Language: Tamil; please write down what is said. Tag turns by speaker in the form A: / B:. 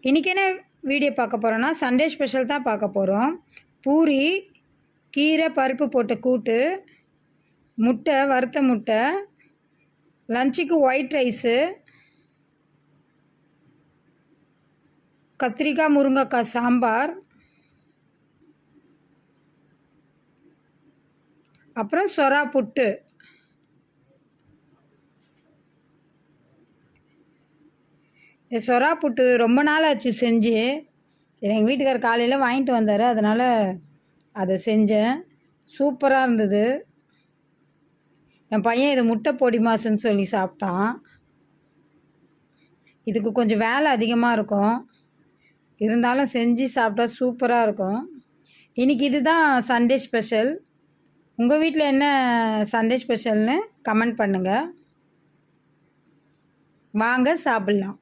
A: இன்றைக்கி என்ன வீடியோ பார்க்க போகிறோன்னா சண்டே ஸ்பெஷல் தான் பார்க்க போகிறோம். பூரி, கீரை பருப்பு போட்ட கூட்டு, முட்டை வறுத்த முட்டை, லஞ்சுக்கு ஒயிட் ரைஸு, கத்திரிக்காய் முருங்கைக்காய் சாம்பார், அப்புறம் சொரா புட்டு. சொரா புட்டு ரொம்ப நாள் ஆச்சு செஞ்சு. எங்கள் வீட்டுக்காரர் காலையில் வாங்கிட்டு வந்தார், அதனால் அதை செஞ்சேன். சூப்பராக இருந்தது. என் பையன் இது முட்டை பொடி மாசுன்னு சொல்லி சாப்பிட்டான். இதுக்கு கொஞ்சம் வேலை அதிகமாக இருக்கும், இருந்தாலும் செஞ்சு சாப்பிட்டா சூப்பராக இருக்கும். இன்றைக்கி இதுதான் சண்டே ஸ்பெஷல். உங்கள் வீட்டில் என்ன சண்டே ஸ்பெஷல்னு கமெண்ட் பண்ணுங்கள். வாங்க சாப்பிட்லாம்.